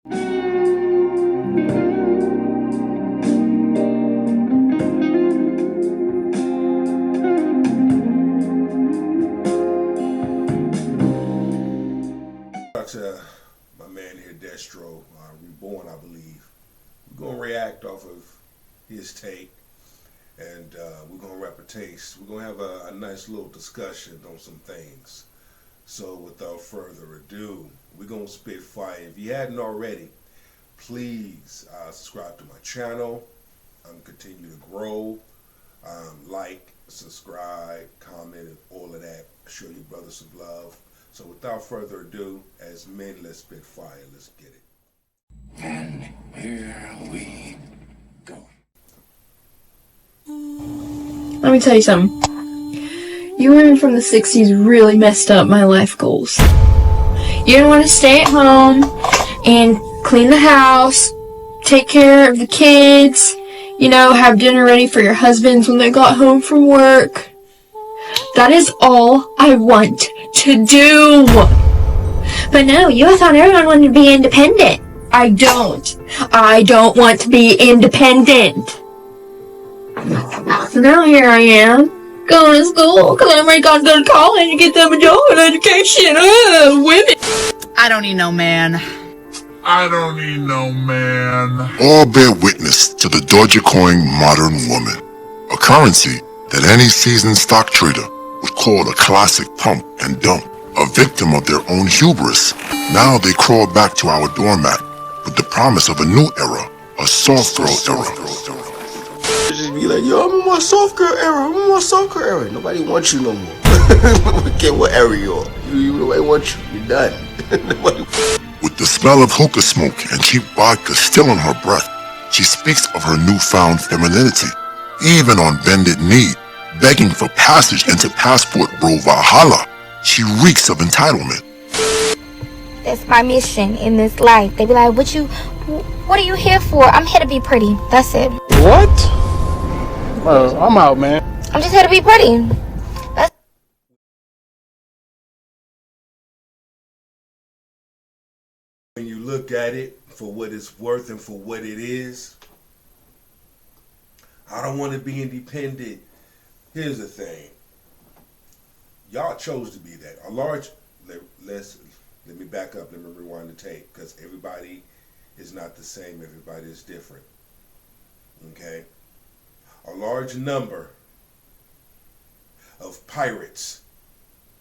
To my man here, Destro, Reborn, I believe. We're going to react off of his take, and we're going to rep a taste. We're going to have a nice little discussion on some things. So without further ado, we're going to spit fire. If you hadn't already, please subscribe to my channel. I'm continue to grow. Like, subscribe, comment, and all of that. Show your brothers some love. So without further ado, as men, let's spit fire. Let's get it. And here we go. Let me tell you something. You women from the 60s really messed up my life goals. You didn't want to stay at home and clean the house, take care of the kids, have dinner ready for your husbands when they got home from work. That is all I want to do. But no, you thought everyone wanted to be independent. I don't want to be independent. So now here I am, going to school, because I'm ready to go to college and get them a job and education. Women. I don't need no man. I don't need no man. All bear witness to the Dogecoin modern woman, a currency that any seasoned stock trader would call a classic pump and dump. A victim of their own hubris, now they crawl back to our doormat with the promise of a new era, a soft girl era. Just be like, yo, I'm in my soft girl era. I'm in my soft girl era. Nobody wants you no more. I don't care what era you're on. Nobody wants you. You're done. With the smell of hookah smoke and cheap vodka still on her breath, she speaks of her newfound femininity, even on bended knee, begging for passage into passport bro Valhalla. She reeks of entitlement. That's my mission in this life. They be like, what are you here for? I'm here to be pretty. That's it. What? I'm out, man. I'm just here to be pretty. That's When you look at it for what it's worth and for what it is, I don't want to be independent. Here's the thing. Y'all chose to be that. Let me back up. Let me rewind the tape, because everybody is not the same. Everybody is different. Okay? A large number of pirates,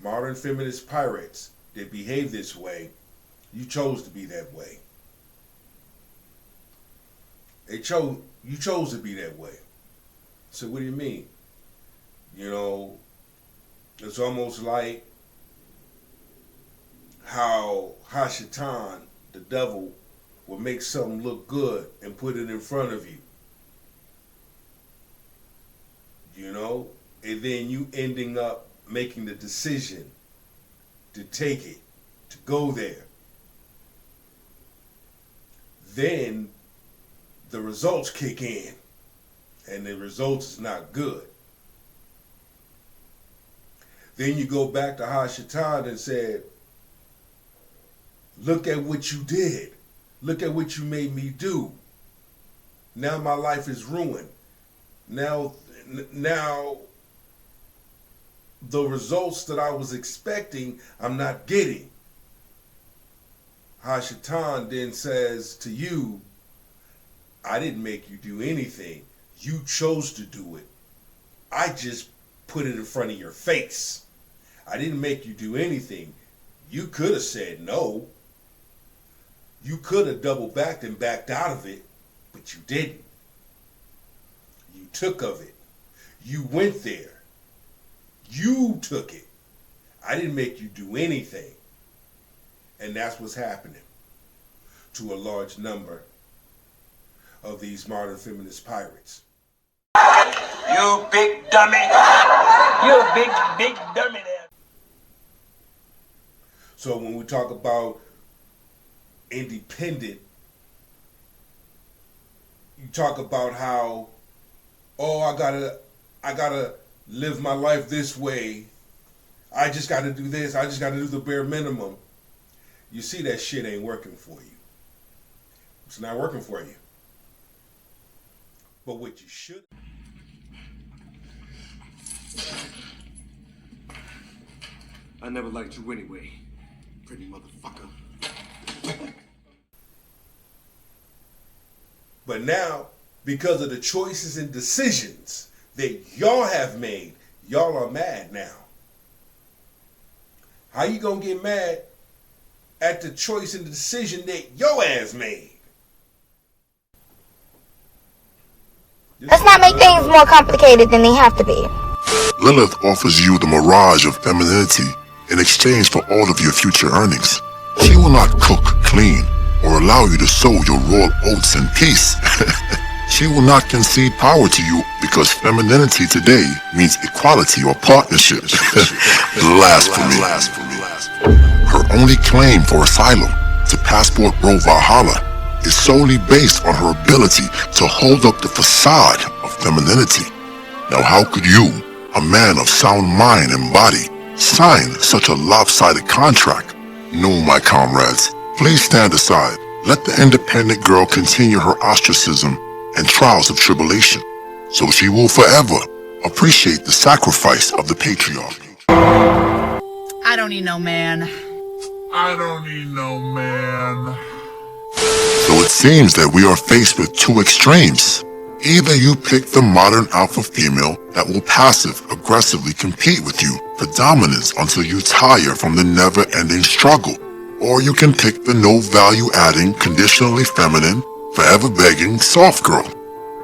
modern feminist pirates that behave this way, you chose to be that way. You chose to be that way. So what do you mean? It's almost like how Hashatan, the devil, will make something look good and put it in front of you. And then you ending up making the decision to take it, to go there. Then the results kick in, and the results is not good. Then you go back to Hashatan and said, look at what you did. Look at what you made me do. Now my life is ruined. Now the results that I was expecting, I'm not getting. Hashatan then says to you, I didn't make you do anything. You chose to do it. I just put it in front of your face. I didn't make you do anything. You could have said no. You could have double backed and backed out of it, but you didn't. You took of it. You went there. You took it. I didn't make you do anything. And that's what's happening to a large number of these modern feminist pirates. You big dummy. You a big dummy there. So when we talk about independent, you talk about how, oh, I gotta live my life this way. I just gotta do this. I just gotta do the bare minimum. You see that shit ain't working for you. It's not working for you. But what you should... I never liked you anyway, pretty motherfucker. But now, because of the choices and decisions that y'all have made, y'all are mad now. How you gonna get mad at the choice and the decision that your ass made? Let's not make things more complicated than they have to be. Lilith offers you the mirage of femininity in exchange for all of your future earnings. She will not cook, clean, or allow you to sow your raw oats in peace. She will not concede power to you because femininity today means equality or partnership. Blasphemy. Her only claim for asylum to Passport Bro Valhalla is solely based on her ability to hold up the facade of femininity. Now how could you, a man of sound mind and body, sign such a lopsided contract? No, my comrades, please stand aside. Let the independent girl continue her ostracism and trials of tribulation, so she will forever appreciate the sacrifice of the patriarch. I don't need no man. I don't need no man. So it seems that we are faced with two extremes. Either you pick the modern alpha female that will passive-aggressively compete with you for dominance until you tire from the never-ending struggle, or you can pick the no-value-adding, conditionally feminine, forever begging soft girl.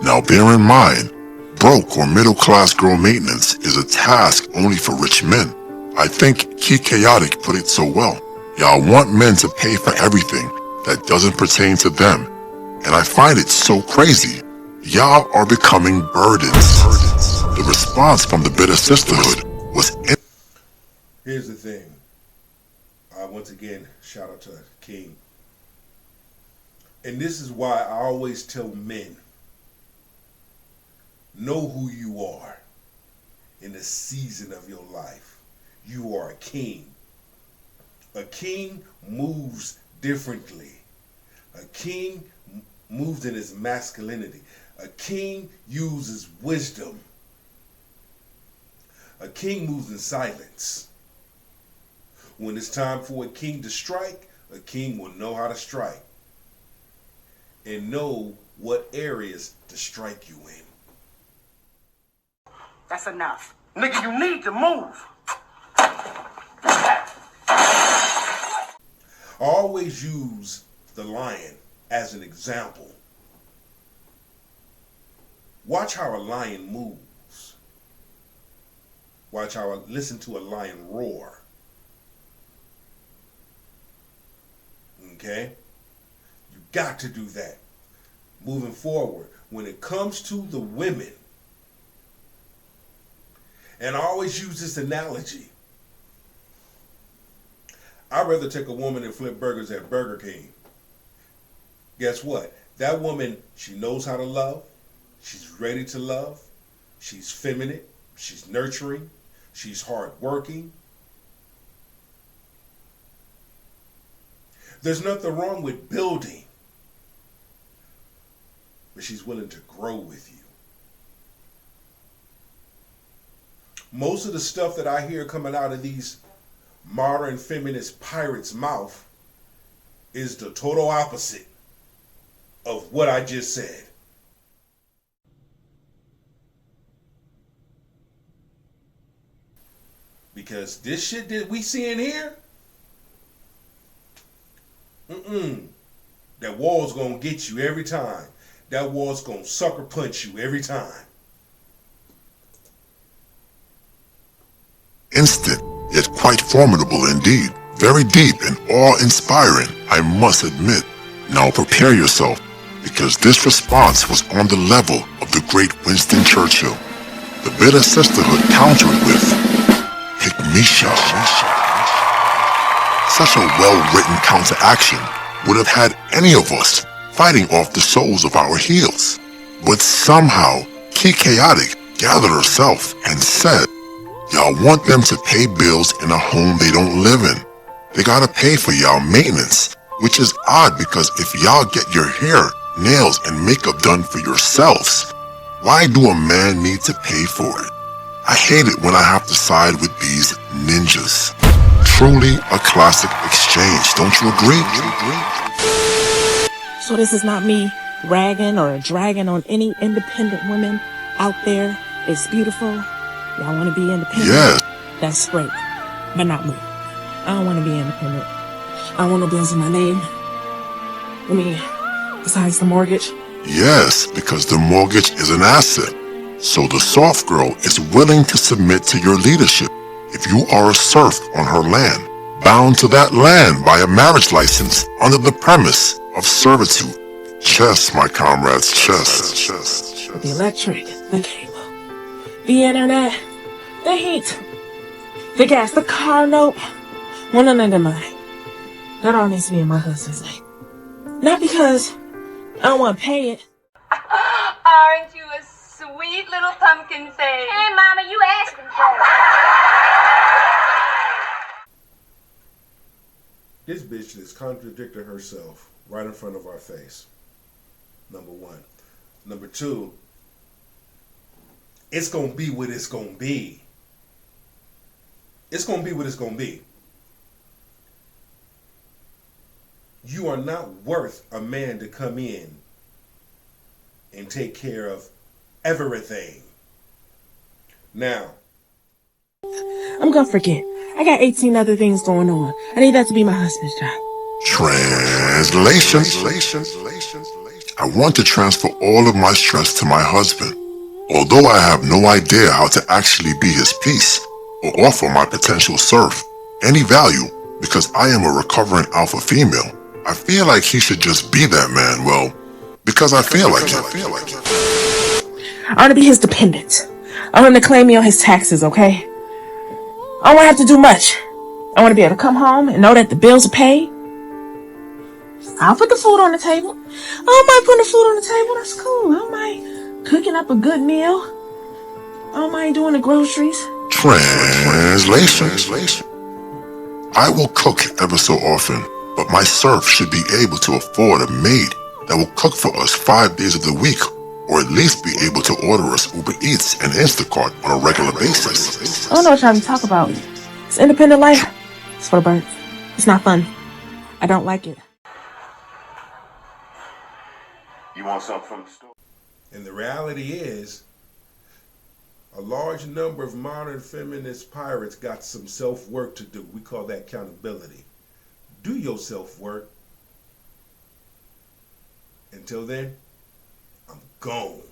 Now bear in mind, broke or middle-class girl maintenance is a task only for rich men. I think Key Chaotic put it so well. Y'all want men to pay for everything that doesn't pertain to them, and I find it so crazy. Y'all are becoming burdens. The response from the bitter sisterhood was... Here's the thing. Once again, shout out to King. And this is why I always tell men, know who you are in the season of your life. You are a king. A king moves differently. A king moves in his masculinity. A king uses wisdom. A king moves in silence. When it's time for a king to strike, a king will know how to strike and know what areas to strike you in. That's enough. Nigga, you need to move. I always use the lion as an example. Watch how a lion moves. Watch how listen to a lion roar. Okay? You got to do that. Moving forward, when it comes to the women, and I always use this analogy. I'd rather take a woman and flip burgers at Burger King. Guess what? That woman, she knows how to love. She's ready to love. She's feminine. She's nurturing. She's hardworking. There's nothing wrong with building, but she's willing to grow with you. Most of the stuff that I hear coming out of these modern feminist pirates' mouth is the total opposite of what I just said. Because this shit that we see in here, that wall's gonna get you every time. That wall's gonna sucker punch you every time. Instant, yet quite formidable indeed. Very deep and awe-inspiring, I must admit. Now prepare yourself, because this response was on the level of the great Winston Churchill. The bitter sisterhood countered with Pick Misha. Such a well-written counteraction would have had any of us fighting off the soles of our heels. But somehow, Key Chaotic gathered herself and said, y'all want them to pay bills in a home they don't live in. They gotta pay for y'all maintenance, Which is odd because if y'all get your hair, nails, and makeup done for yourselves, why do a man need to pay for it? I hate it when I have to side with these ninjas. Truly a classic exchange, don't you agree? So this is not me ragging or dragging on any independent women out there. It's beautiful. Y'all want to be independent? Yes. That's great. But not me. I don't want to be independent. I want no bills in my name. I mean, besides the mortgage. Yes, because the mortgage is an asset. So the soft girl is willing to submit to your leadership if you are a serf on her land, bound to that land by a marriage license under the premise of servitude. Chess, my comrades, chess. The electric, the cable, the internet, the heat, the gas, the car note. Well, none of mine. That all needs to be in my husband's name. Not because I don't want to pay it. Aren't you a sweet little pumpkin face? Hey, Mama, you asking for it. This bitch is contradicting herself right in front of our face. Number one. Number two, it's going to be what it's going to be. It's going to be what it's going to be. You are not worth a man to come in and take care of everything. Now, I'm gonna forget. I got 18 other things going on. I need that to be my husband's job. Translation. I want to transfer all of my stress to my husband. Although I have no idea how to actually be his piece or offer my potential serf any value because I am a recovering alpha female, I feel like he should just be that man, well, because I feel like it. I want to be his dependent. I want him to claim me on his taxes, okay? I don't want to have to do much. I want to be able to come home and know that the bills are paid. I'll put the food on the table. I don't mind putting the food on the table. That's cool. I don't mind cooking up a good meal. I don't mind doing the groceries. Translation. I will cook ever so often, but my serf should be able to afford a maid that will cook for us 5 days of the week, or at least be able to order us Uber Eats and Instacart on a regular basis. I don't know what y'all to talk about. It's independent life. It's for the birds. It's not fun. I don't like it. You want something from the store? and the reality is, a large number of modern feminist pirates got some self-work to do. We call that accountability. Do your self-work. Until then, I'm gone.